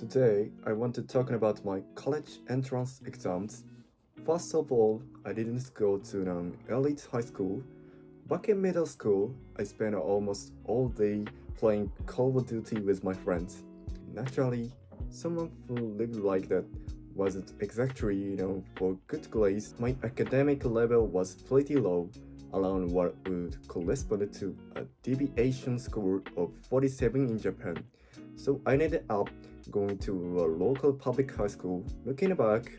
Today, I want to talk about my college entrance exams. First of all, I didn't go to an elite high school. Back in middle school, I spent almost all day playing Call of Duty with my friends. Naturally, someone who lived like that wasn't exactly, for good grades. My academic level was pretty low, around what would correspond to a deviation score of 47 in Japan. So I ended up going to a local public high school. Looking back,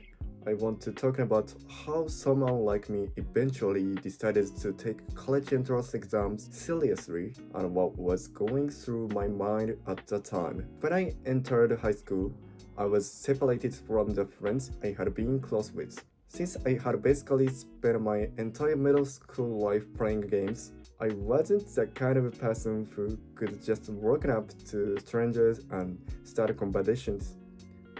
I want to talk about how someone like me eventually decided to take college entrance exams seriously and what was going through my mind at the time. When I entered high school, I was separated from the friends I had been close with. Since I had basically spent my entire middle school life playing games, I wasn't the kind of person who could just walk up to strangers and start conversations.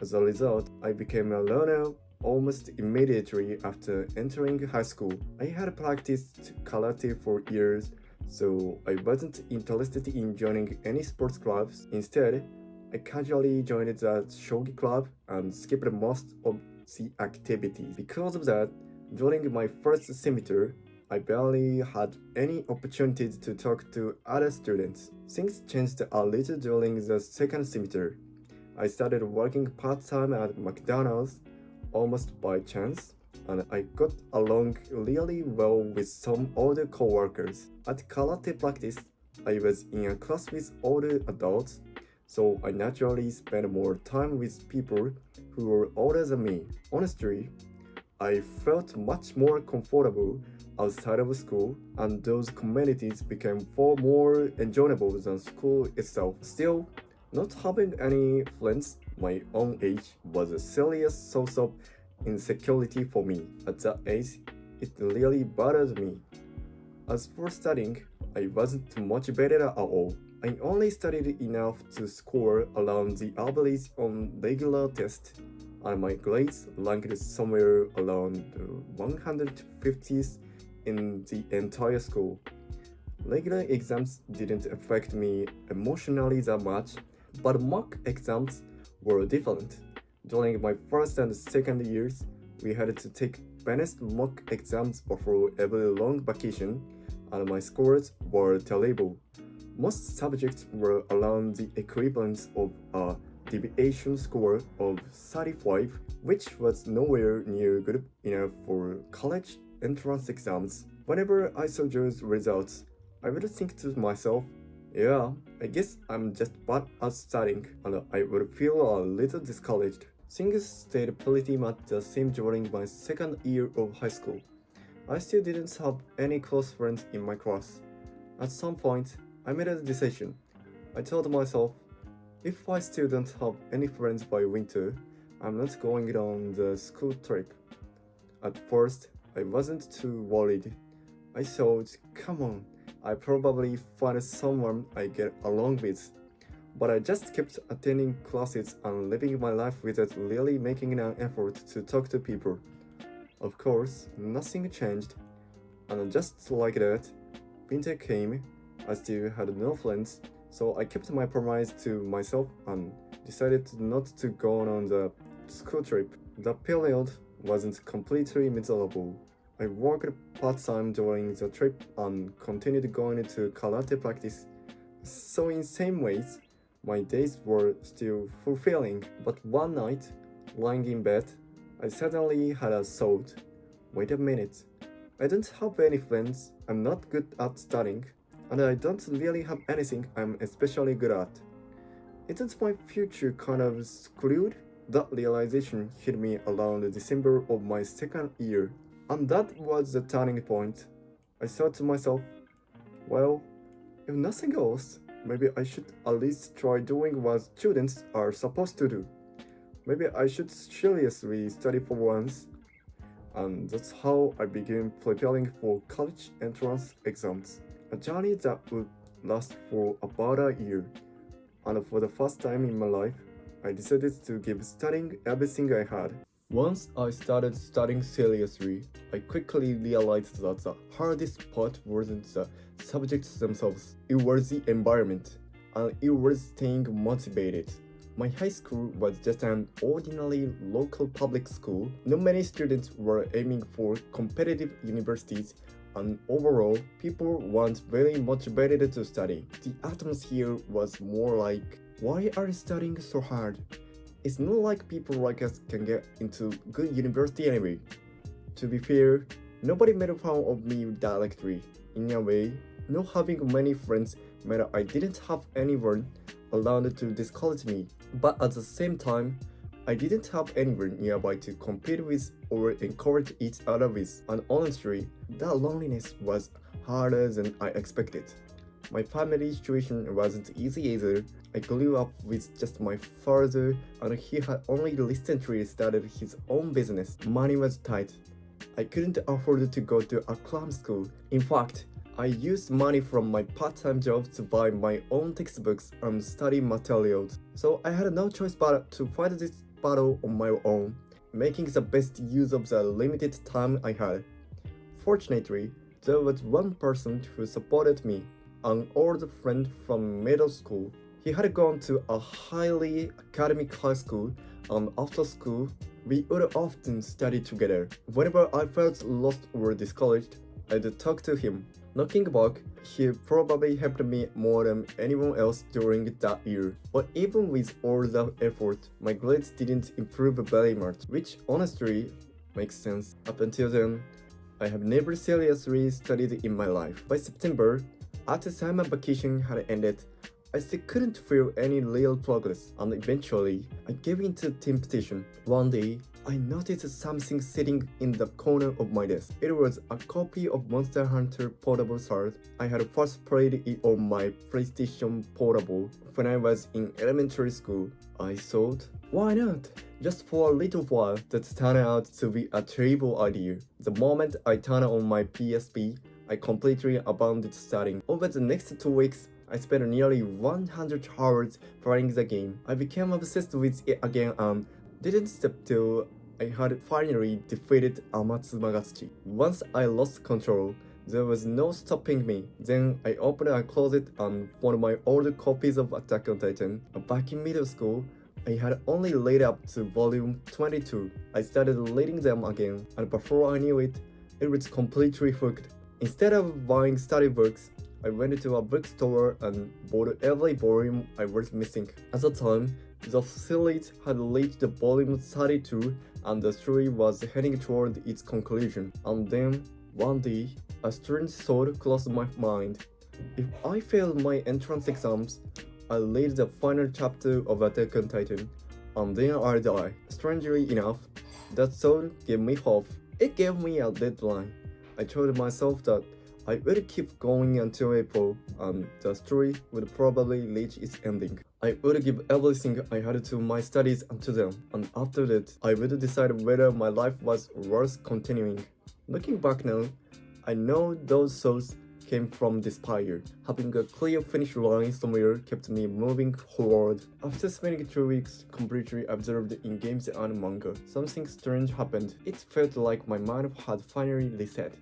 As a result, I became a learner almost immediately after entering high school. I had practiced karate for years, so I wasn't interested in joining any sports clubs. Instead, I casually joined the shogi club and skipped most of the activities. Because of that, during my first semester, I barely had any opportunities to talk to other students. Things changed a little during the second semester. I started working part time at McDonald's almost by chance, and I got along really well with some older coworkers. At karate practice, I was in a class with older adults, so I naturally spent more time with people who were older than me. Honestly, I felt much more comfortable outside of school, and those communities became far more enjoyable than school itself. Still, not having any friends my own age was a serious source of insecurity for me. At that age, it really bothered me. As for studying, I wasn't motivated at all. I only studied enough to score around the average on regular tests, and my grades ranked somewhere around the 150th in the entire school. Regular exams didn't affect me emotionally that much, but mock exams were different. During my first and second years, we had to take balanced mock exams before every long vacation, and my scores were terrible. Most subjects were around the equivalent of a deviation score of 35, which was nowhere near good enough for college entrance exams. Whenever I saw those results, I would think to myself, yeah, I guess I'm just bad at studying, and I would feel a little discouraged. Things stayed pretty much the same during my second year of high school. I still didn't have any close friends in my class. At some point, I made a decision. I told myself, if I still don't have any friends by winter, I'm not going on the school trip. At first, I wasn't too worried. I thought, come on, I probably find someone I get along with. But I just kept attending classes and living my life without really making an effort to talk to people. Of course, nothing changed, and just like that, winter came. I still had no friends, so I kept my promise to myself and decided not to go on the school trip. The period wasn't completely miserable. I worked part time during the trip and continued going to karate practice. So, in some ways, my days were still fulfilling. But one night, lying in bed, I suddenly had a thought. Wait a minute. I don't have any friends, I'm not good at studying, and I don't really have anything I'm especially good at. Isn't my future kind of screwed? That realization hit me around December of my second year, and that was the turning point. I thought to myself, well, if nothing else, maybe I should at least try doing what students are supposed to do. Maybe I should seriously study for once. And that's how I began preparing for college entrance exams. A journey that would last for about a year. And for the first time in my life, I decided to give studying everything I had. Once I started studying seriously, I quickly realized that the hardest part wasn't the subjects themselves, it was the environment, and it was staying motivated. My high school was just an ordinary local public school. Not many students were aiming for competitive universities, and overall, people weren't very motivated to study. The atmosphere was more like, why are you studying so hard? It's not like people like us can get into good university anyway. To be fair, nobody made fun of me directly. In a way, not having many friends meant I didn't have anyone around to discourage me. But at the same time, I didn't have anyone nearby to compete with or encourage each other with, and honestly, that loneliness was harder than I expected. My family situation wasn't easy either. I grew up with just my father, and he had only recently started his own business. Money was tight. I couldn't afford to go to a cram school. In fact, I used money from my part-time job to buy my own textbooks and study materials. So I had no choice but to fight this battle on my own, making the best use of the limited time I had. Fortunately, there was one person who supported me, an old friend from middle school. He had gone to a highly academic high school, and after school, we would often study together. Whenever I felt lost or discouraged, I'd talk to him. Looking back, he probably helped me more than anyone else during that year. But even with all that effort, my grades didn't improve very much, which honestly makes sense. Up until then, I have never seriously studied in my life. By September, after summer vacation had ended, I still couldn't feel any real progress, and eventually, I gave in to temptation. One day, I noticed something sitting in the corner of my desk. It was a copy of Monster Hunter Portable Sword. I had first played it on my PlayStation Portable when I was in elementary school. I thought, why not? Just for a little while. That turned out to be a terrible idea. The moment I turned on my PSP, I completely abandoned studying. Over the next 2 weeks, I spent nearly 100 hours playing the game. I became obsessed with it again and didn't stop till I had finally defeated Amatsumagachi. Once I lost control, there was no stopping me. Then I opened a closet and found my old copies of Attack on Titan. Back in middle school, I had only read up to volume 22. I started reading them again, and before I knew it, it was completely hooked. Instead of buying study books, I went to a bookstore and bought every volume I was missing. At the time, the series had reached volume 32 and the story was heading toward its conclusion. And then, one day, a strange thought crossed my mind. If I failed my entrance exams, I'll read the final chapter of Attack on Titan, and then I'll die. Strangely enough, that thought gave me hope. It gave me a deadline. I told myself that I would keep going until April, and the story would probably reach its ending. I would give everything I had to my studies and to them, and after that, I would decide whether my life was worth continuing. Looking back now, I know those thoughts came from despair. Having a clear finish line somewhere kept me moving forward. After spending 2 weeks completely absorbed in games and manga, something strange happened. It felt like my mind had finally reset.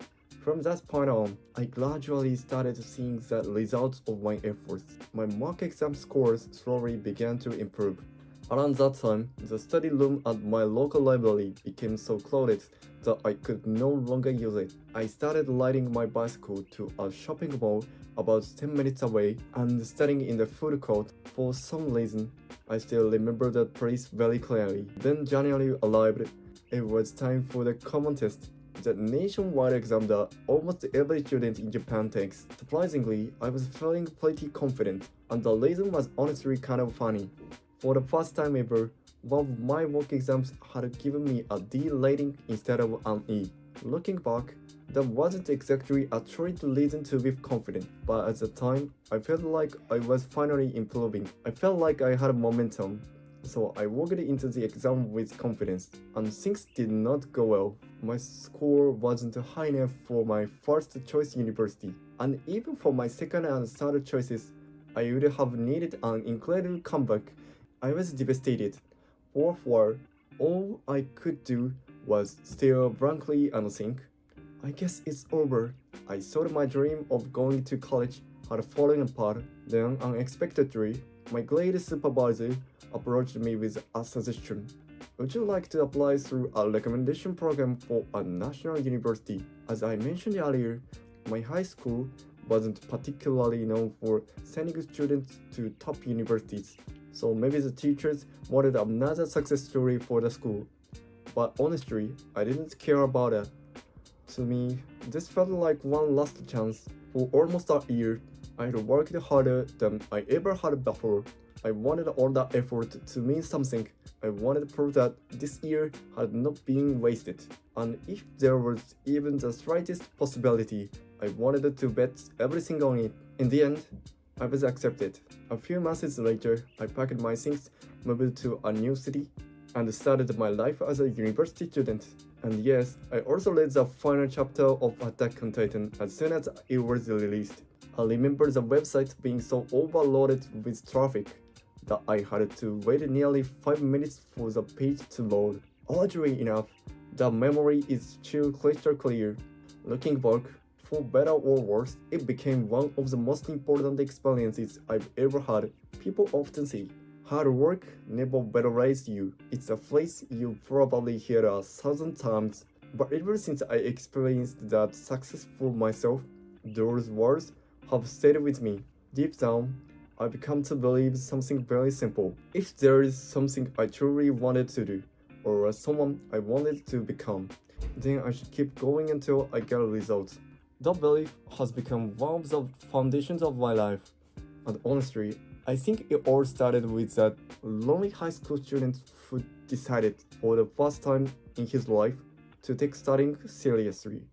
From that point on, I gradually started seeing the results of my efforts. My mock exam scores slowly began to improve. Around that time, the study room at my local library became so crowded that I could no longer use it. I started riding my bicycle to a shopping mall about 10 minutes away and studying in the food court. For some reason, I still remember that place very clearly. Then January arrived. It was time for the common test, the nationwide exam that almost every student in Japan takes. Surprisingly, I was feeling pretty confident, and the reason was honestly kind of funny. For the first time ever, one of my mock exams had given me a D rating instead of an E. Looking back, that wasn't exactly a great reason to be confident, but at the time, I felt like I was finally improving. I felt like I had momentum, so I walked into the exam with confidence, and things did not go well. My score wasn't high enough for my first choice university, and even for my second and third choices, I would have needed an incredible comeback. I was devastated. Therefore, all I could do was stare blankly and think, I guess it's over. I thought my dream of going to college had fallen apart. Then, unexpectedly, my grade supervisor approached me with a suggestion. Would you like to apply through a recommendation program for a national university? As I mentioned earlier, my high school wasn't particularly known for sending students to top universities, so maybe the teachers wanted another success story for the school. But honestly, I didn't care about it. To me, this felt like one last chance. For almost a year, I had worked harder than I ever had before. I wanted all that effort to mean something. I wanted proof that this year had not been wasted. And if there was even the slightest possibility, I wanted to bet everything on it. In the end, I was accepted. A few months later, I packed my things, moved to a new city, and started my life as a university student. And yes, I also read the final chapter of Attack on Titan as soon as it was released. I remember the website being so overloaded with traffic that I had to wait nearly 5 minutes for the page to load. Oddly enough, the memory is still crystal clear. Looking back, for better or worse, it became one of the most important experiences I've ever had. People often say, hard work never valorizes you. It's a phrase you probably hear 1,000 times, but ever since I experienced that success for myself, those words have stayed with me. Deep down, I've come to believe something very simple. If there is something I truly wanted to do, or someone I wanted to become, then I should keep going until I get results. That belief has become one of the foundations of my life. And honestly, I think it all started with that lonely high school student who decided for the first time in his life to take studying seriously.